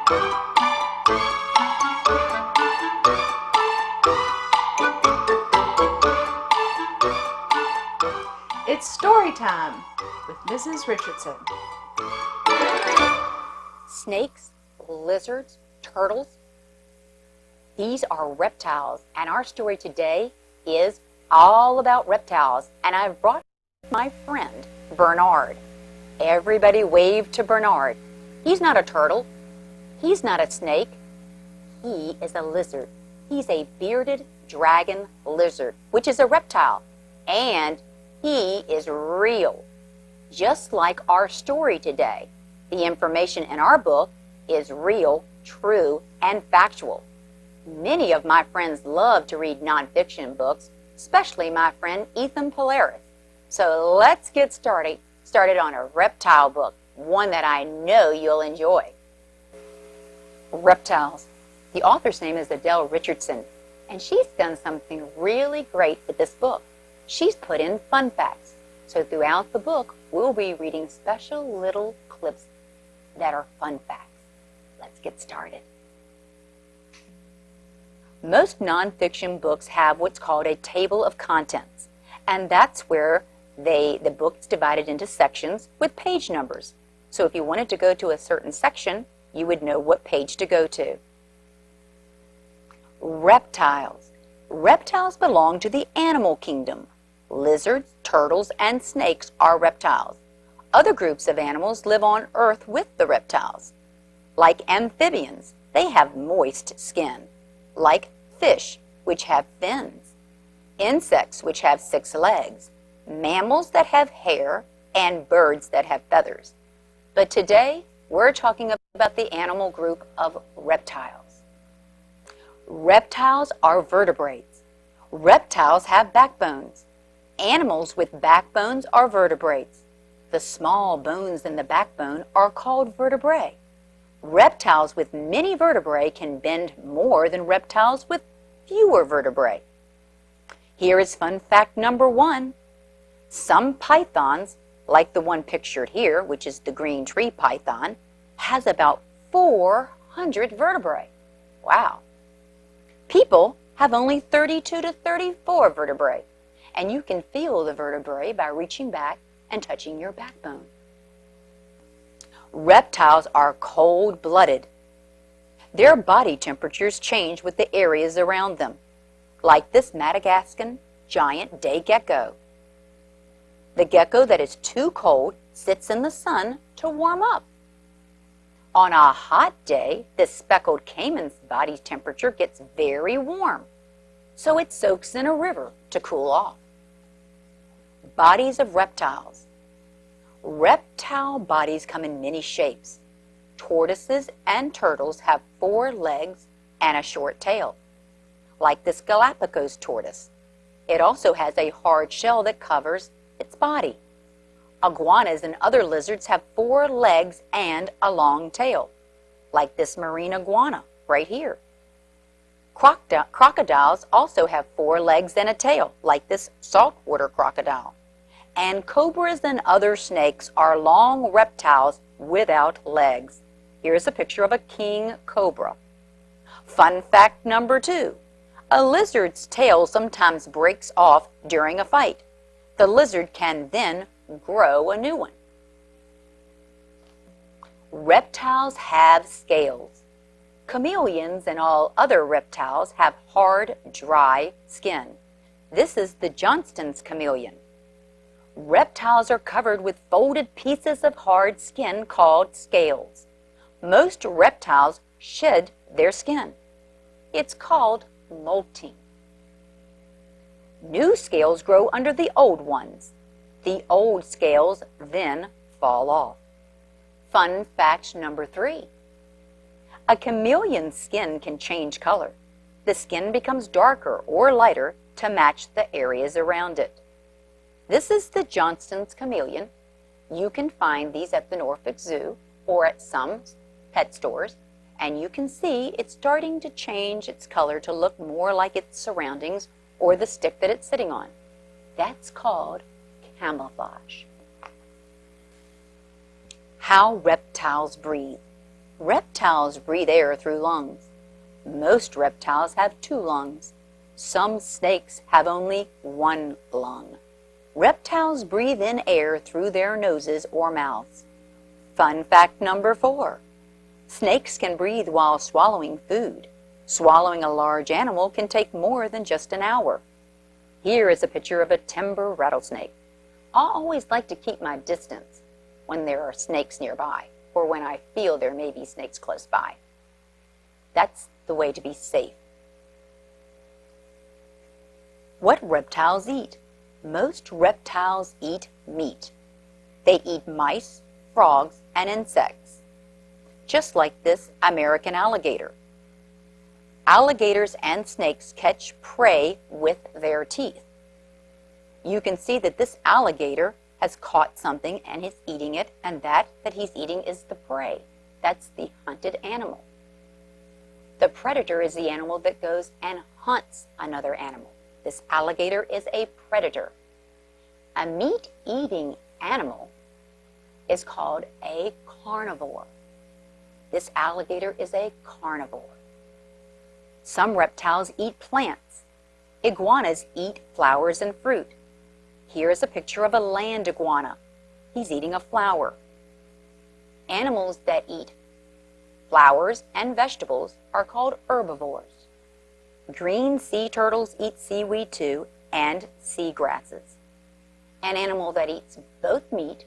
It's story time with Mrs. Richardson. Snakes, lizards, turtles. These are reptiles, and our story today is all about reptiles. And I've brought my friend, Bernard. Everybody wave to Bernard. He's not a turtle. He's not a snake. He is a lizard. He's a bearded dragon lizard, which is a reptile. And he is real. Just like our story today, the information in our book is real, true, and factual. Many of my friends love to read nonfiction books, especially my friend Ethan Polaris. So let's get started on a reptile book, one that I know you'll enjoy. Reptiles. The author's name is Adele Richardson, and she's done something really great with this book. She's put in fun facts. So throughout the book, we'll be reading special little clips that are fun facts. Let's get started. Most nonfiction books have what's called a table of contents, and that's where the book's divided into sections with page numbers. So if you wanted to go to a certain section, you would know what page to go to. Reptiles. Reptiles belong to the animal kingdom. Lizards, turtles, and snakes are reptiles. Other groups of animals live on Earth with the reptiles. Like amphibians, they have moist skin. Like fish, which have fins. Insects, which have 6 legs. Mammals that have hair, and birds that have feathers. But today, we're talking about the animal group of reptiles. Reptiles are vertebrates. Reptiles have backbones. Animals with backbones are vertebrates. The small bones in the backbone are called vertebrae. Reptiles with many vertebrae can bend more than reptiles with fewer vertebrae. Here is fun fact number 1. Some pythons, like the one pictured here, which is the green tree python, has about 400 vertebrae. Wow. People have only 32 to 34 vertebrae. And you can feel the vertebrae by reaching back and touching your backbone. Reptiles are cold-blooded. Their body temperatures change with the areas around them, like this Madagascan giant day gecko. The gecko that is too cold sits in the sun to warm up. On a hot day, this speckled caiman's body temperature gets very warm, so it soaks in a river to cool off. Bodies of reptiles. Reptile bodies come in many shapes. Tortoises and turtles have 4 legs and a short tail, like this Galapagos tortoise. It also has a hard shell that covers its body. Iguanas and other lizards have 4 legs and a long tail, like this marine iguana right here. Crocodiles also have 4 legs and a tail, like this saltwater crocodile. And cobras and other snakes are long reptiles without legs. Here's a picture of a king cobra. Fun fact number 2. A lizard's tail sometimes breaks off during a fight. The lizard can then grow a new one. Reptiles have scales. Chameleons and all other reptiles have hard, dry skin. This is the Johnston's chameleon. Reptiles are covered with folded pieces of hard skin called scales. Most reptiles shed their skin. It's called molting. New scales grow under the old ones. The old scales then fall off. Fun fact number 3. A chameleon's skin can change color. The skin becomes darker or lighter to match the areas around it. This is the Johnston's chameleon. You can find these at the Norfolk Zoo or at some pet stores, and you can see it's starting to change its color to look more like its surroundings or the stick that it's sitting on. That's called camouflage. How reptiles breathe. Reptiles breathe air through lungs. Most reptiles have 2 lungs. Some snakes have only 1 lung. Reptiles breathe in air through their noses or mouths. Fun fact number 4. Snakes can breathe while swallowing food. Swallowing a large animal can take more than just an hour. Here is a picture of a timber rattlesnake. I always like to keep my distance when there are snakes nearby, or when I feel there may be snakes close by. That's the way to be safe. What reptiles eat? Most reptiles eat meat. They eat mice, frogs, and insects, just like this American alligator. Alligators and snakes catch prey with their teeth. You can see that this alligator has caught something and is eating it, and that he's eating is the prey. That's the hunted animal. The predator is the animal that goes and hunts another animal. This alligator is a predator. A meat-eating animal is called a carnivore. This alligator is a carnivore. Some reptiles eat plants. Iguanas eat flowers and fruit. Here is a picture of a land iguana. He's eating a flower. Animals that eat flowers and vegetables are called herbivores. Green sea turtles eat seaweed too, and sea grasses. An animal that eats both meat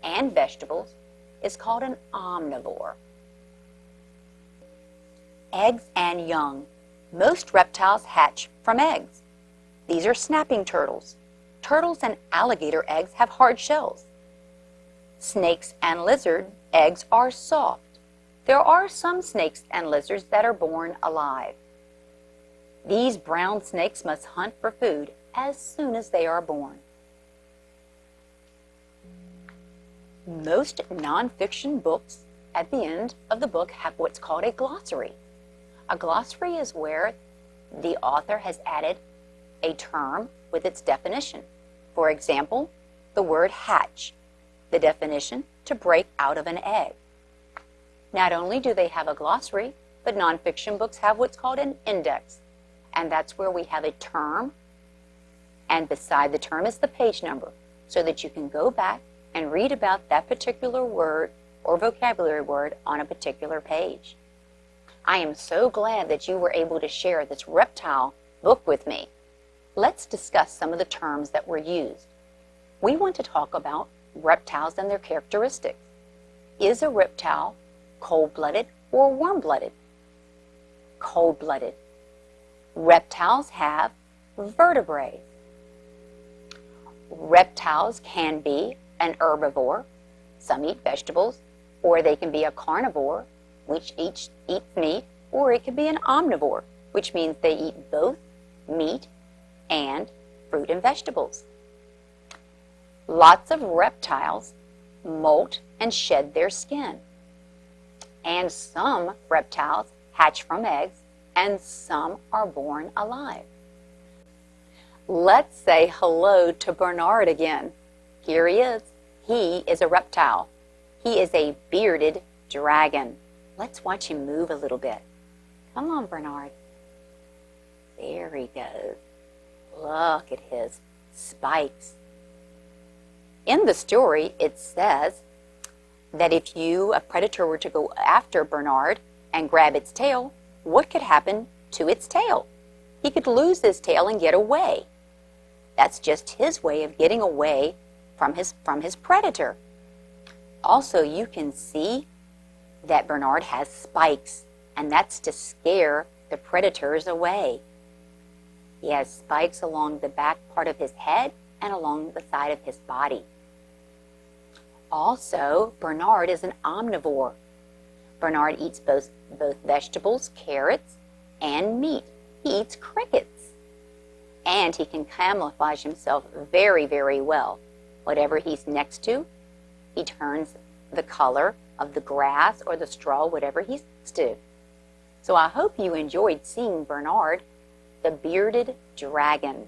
and vegetables is called an omnivore. Eggs and young. Most reptiles hatch from eggs. These are snapping turtles. Turtles and alligator eggs have hard shells. Snakes and lizard eggs are soft. There are some snakes and lizards that are born alive. These brown snakes must hunt for food as soon as they are born. Most nonfiction books at the end of the book have what's called a glossary. A glossary is where the author has added a term with its definition. For example, the word hatch, the definition to break out of an egg. Not only do they have a glossary, but nonfiction books have what's called an index. And that's where we have a term, and beside the term is the page number, so that you can go back and read about that particular word or vocabulary word on a particular page. I am so glad that you were able to share this reptile book with me. Let's discuss some of the terms that were used. We want to talk about reptiles and their characteristics. Is a reptile cold-blooded or warm-blooded? Cold-blooded. Reptiles have vertebrae. Reptiles can be an herbivore, some eat vegetables, or they can be a carnivore, which eats meat, or it can be an omnivore, which means they eat both meat and fruit and vegetables. Lots of reptiles molt and shed their skin. And some reptiles hatch from eggs, and some are born alive. Let's say hello to Bernard again. Here he is. He is a reptile. He is a bearded dragon. Let's watch him move a little bit. Come on, Bernard. There he goes. Look at his spikes. In the story, it says that if a predator were to go after Bernard and grab its tail, what could happen to its tail? He could lose his tail and get away. That's just his way of getting away from his predator. Also, you can see that Bernard has spikes, and that's to scare the predators away. He has spikes along the back part of his head and along the side of his body. Also, Bernard is an omnivore. Bernard eats both vegetables, carrots, and meat. He eats crickets. And he can camouflage himself very, very well. Whatever he's next to, he turns the color of the grass or the straw, whatever he's next to. So I hope you enjoyed seeing Bernard, the bearded dragon.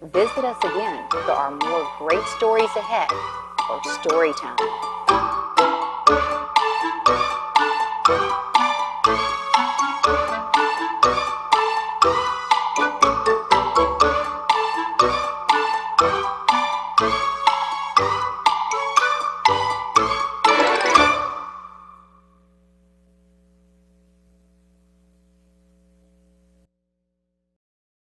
Visit us again. There are more great stories ahead for story time.